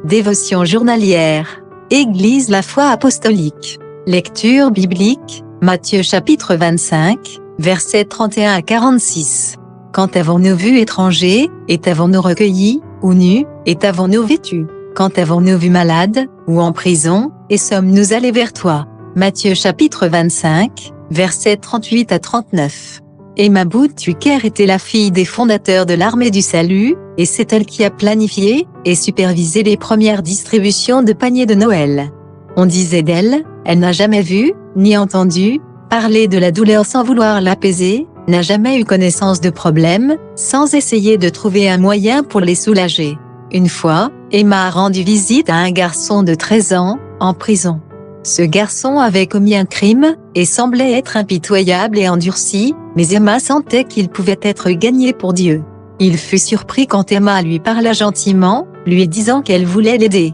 Dévotion journalière. Église La Foi Apostolique. Lecture biblique, Matthieu chapitre 25, versets 31 à 46. Quand avons-nous vu étranger, et t'avons-nous recueilli, ou nu, et t'avons-nous vêtu? Quand avons-nous vu malade, ou en prison, et sommes-nous allés vers toi? Matthieu chapitre 25, versets 38 à 39. Emma Bouttucker était la fille des fondateurs de l'Armée du Salut, et c'est elle qui a planifié et supervisé les premières distributions de paniers de Noël. On disait d'elle, elle n'a jamais vu, ni entendu, parler de la douleur sans vouloir l'apaiser, n'a jamais eu connaissance de problèmes, sans essayer de trouver un moyen pour les soulager. Une fois, Emma a rendu visite à un garçon de 13 ans, en prison. Ce garçon avait commis un crime, et semblait être impitoyable et endurci, mais Emma sentait qu'il pouvait être gagné pour Dieu. Il fut surpris quand Emma lui parla gentiment, lui disant qu'elle voulait l'aider.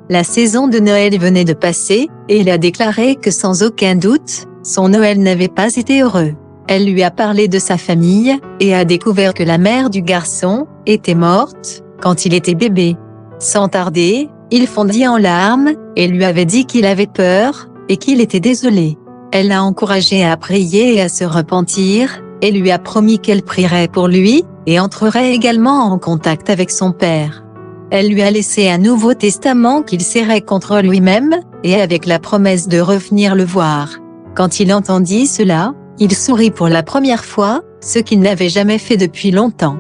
La saison de Noël venait de passer, et il a déclaré que sans aucun doute, son Noël n'avait pas été heureux. Elle lui a parlé de sa famille, et a découvert que la mère du garçon était morte quand il était bébé. Sans tarder, il fondit en larmes, et lui avait dit qu'il avait peur, et qu'il était désolé. Elle l'a encouragé à prier et à se repentir, et lui a promis qu'elle prierait pour lui, et entrerait également en contact avec son père. Elle lui a laissé un Nouveau Testament qu'il serrait contre lui-même, et avec la promesse de revenir le voir. Quand il entendit cela, il sourit pour la première fois, ce qu'il n'avait jamais fait depuis longtemps.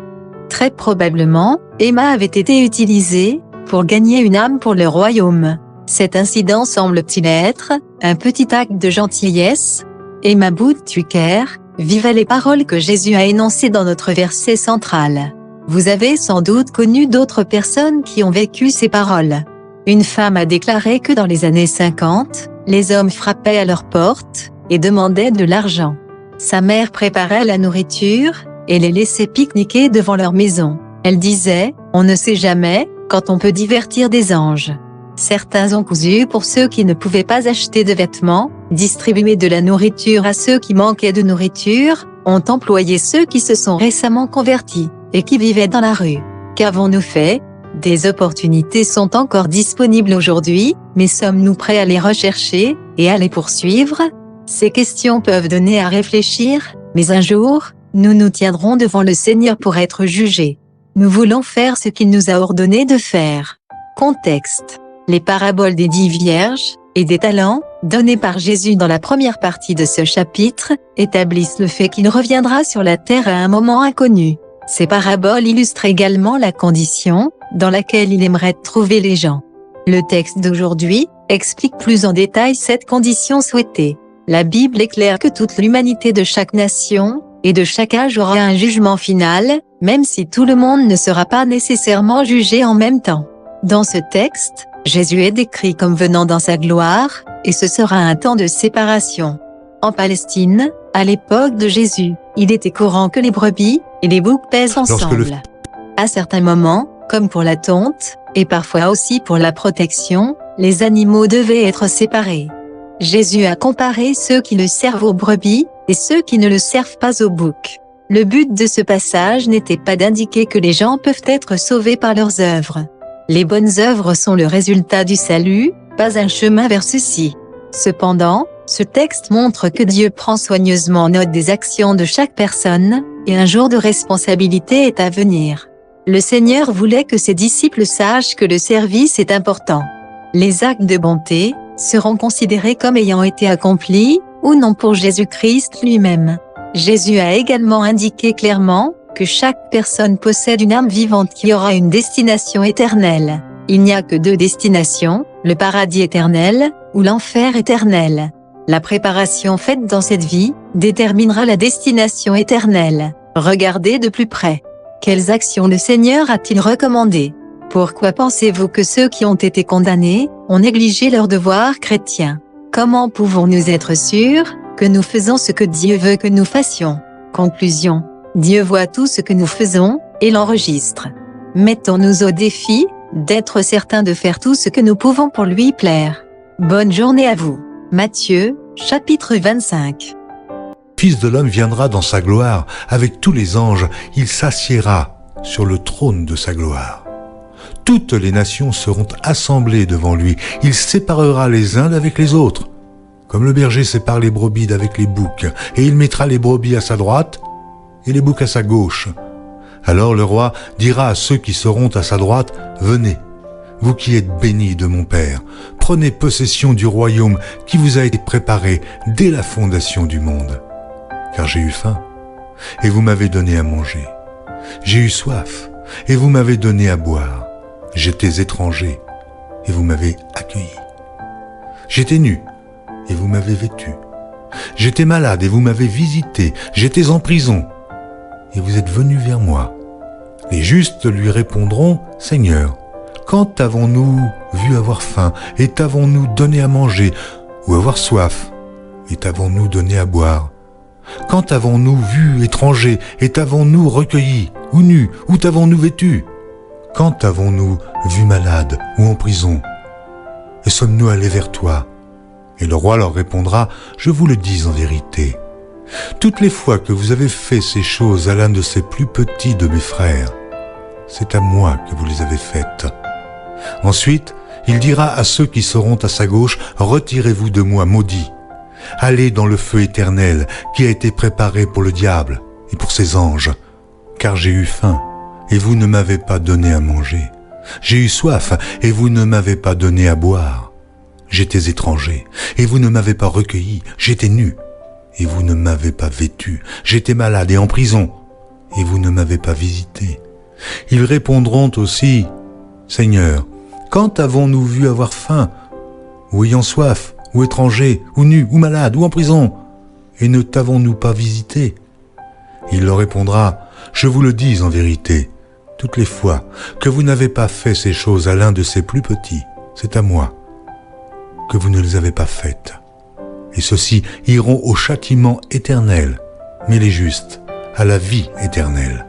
Très probablement, Emma avait été utilisée pour gagner une âme pour le royaume. Cet incident semble-t-il être un petit acte de gentillesse? Emma Bouttucker vivait les paroles que Jésus a énoncées dans notre verset central. Vous avez sans doute connu d'autres personnes qui ont vécu ces paroles. Une femme a déclaré que dans les années 50, les hommes frappaient à leur porte et demandaient de l'argent. Sa mère préparait la nourriture et les laissait pique-niquer devant leur maison. Elle disait, on ne sait jamais quand on peut divertir des anges. Certains ont cousu pour ceux qui ne pouvaient pas acheter de vêtements, distribué de la nourriture à ceux qui manquaient de nourriture, ont employé ceux qui se sont récemment convertis et qui vivaient dans la rue. Qu'avons-nous fait? Des opportunités sont encore disponibles aujourd'hui, mais sommes-nous prêts à les rechercher et à les poursuivre? Ces questions peuvent donner à réfléchir, mais un jour, nous nous tiendrons devant le Seigneur pour être jugés. Nous voulons faire ce qu'il nous a ordonné de faire. Contexte. Les paraboles des 10 vierges et des talents, données par Jésus dans la première partie de ce chapitre, établissent le fait qu'il reviendra sur la terre à un moment inconnu. Ces paraboles illustrent également la condition dans laquelle il aimerait trouver les gens. Le texte d'aujourd'hui explique plus en détail cette condition souhaitée. La Bible est claire que toute l'humanité de chaque nation et de chaque âge aura un jugement final, même si tout le monde ne sera pas nécessairement jugé en même temps. Dans ce texte, Jésus est décrit comme venant dans sa gloire, et ce sera un temps de séparation. En Palestine, à l'époque de Jésus, il était courant que les brebis et les boucs pèsent ensemble. À certains moments, comme pour la tonte, et parfois aussi pour la protection, les animaux devaient être séparés. Jésus a comparé ceux qui le servent aux brebis, et ceux qui ne le servent pas aux boucs. Le but de ce passage n'était pas d'indiquer que les gens peuvent être sauvés par leurs œuvres. Les bonnes œuvres sont le résultat du salut, pas un chemin vers ceci. Cependant, ce texte montre que Dieu prend soigneusement note des actions de chaque personne, et un jour de responsabilité est à venir. Le Seigneur voulait que ses disciples sachent que le service est important. Les actes de bonté seront considérés comme ayant été accomplis, ou non pour Jésus-Christ lui-même. Jésus a également indiqué clairement que chaque personne possède une âme vivante qui aura une destination éternelle. Il n'y a que 2 destinations, le paradis éternel, ou l'enfer éternel. La préparation faite dans cette vie déterminera la destination éternelle. Regardez de plus près. Quelles actions le Seigneur a-t-il recommandées? Pourquoi pensez-vous que ceux qui ont été condamnés ont négligé leurs devoirs chrétiens? Comment pouvons-nous être sûrs que nous faisons ce que Dieu veut que nous fassions? Conclusion. Dieu voit tout ce que nous faisons, et l'enregistre. Mettons-nous au défi d'être certains de faire tout ce que nous pouvons pour lui plaire. Bonne journée à vous. Matthieu, chapitre 25. Fils de l'homme viendra dans sa gloire avec tous les anges, il s'assiera sur le trône de sa gloire. Toutes les nations seront assemblées devant lui. Il séparera les uns d'avec les autres, comme le berger sépare les brebis d'avec les boucs, et il mettra les brebis à sa droite et les boucs à sa gauche. Alors le roi dira à ceux qui seront à sa droite, « Venez, vous qui êtes bénis de mon Père, prenez possession du royaume qui vous a été préparé dès la fondation du monde. Car j'ai eu faim, et vous m'avez donné à manger. J'ai eu soif, et vous m'avez donné à boire. J'étais étranger, et vous m'avez accueilli. J'étais nu, et vous m'avez vêtu. J'étais malade, et vous m'avez visité. J'étais en prison, et vous êtes venus vers moi. » Les justes lui répondront, « Seigneur, quand t'avons-nous vu avoir faim, et t'avons-nous donné à manger, ou avoir soif, et t'avons-nous donné à boire? Quand t'avons-nous vu étranger, et t'avons-nous recueilli, ou nu, ou t'avons-nous vêtu? Quand t'avons-nous vu malade, ou en prison? Et sommes-nous allés vers toi? » Et le roi leur répondra, « Je vous le dis en vérité, toutes les fois que vous avez fait ces choses à l'un de ces plus petits de mes frères, c'est à moi que vous les avez faites. » Ensuite, il dira à ceux qui seront à sa gauche, « Retirez-vous de moi, maudits. Allez dans le feu éternel qui a été préparé pour le diable et pour ses anges. Car j'ai eu faim, et vous ne m'avez pas donné à manger. J'ai eu soif, et vous ne m'avez pas donné à boire. J'étais étranger, et vous ne m'avez pas recueilli. J'étais nu, et vous ne m'avez pas vêtu. J'étais malade et en prison, et vous ne m'avez pas visité. » Ils répondront aussi, « Seigneur, quand avons-nous vu avoir faim, ou ayant soif, ou étranger, ou nu, ou malade, ou en prison, et ne t'avons-nous pas visité ?» Il leur répondra, « Je vous le dis en vérité, toutes les fois que vous n'avez pas fait ces choses à l'un de ces plus petits, c'est à moi que vous ne les avez pas faites. Et ceux-ci iront au châtiment éternel, mais les justes à la vie éternelle. »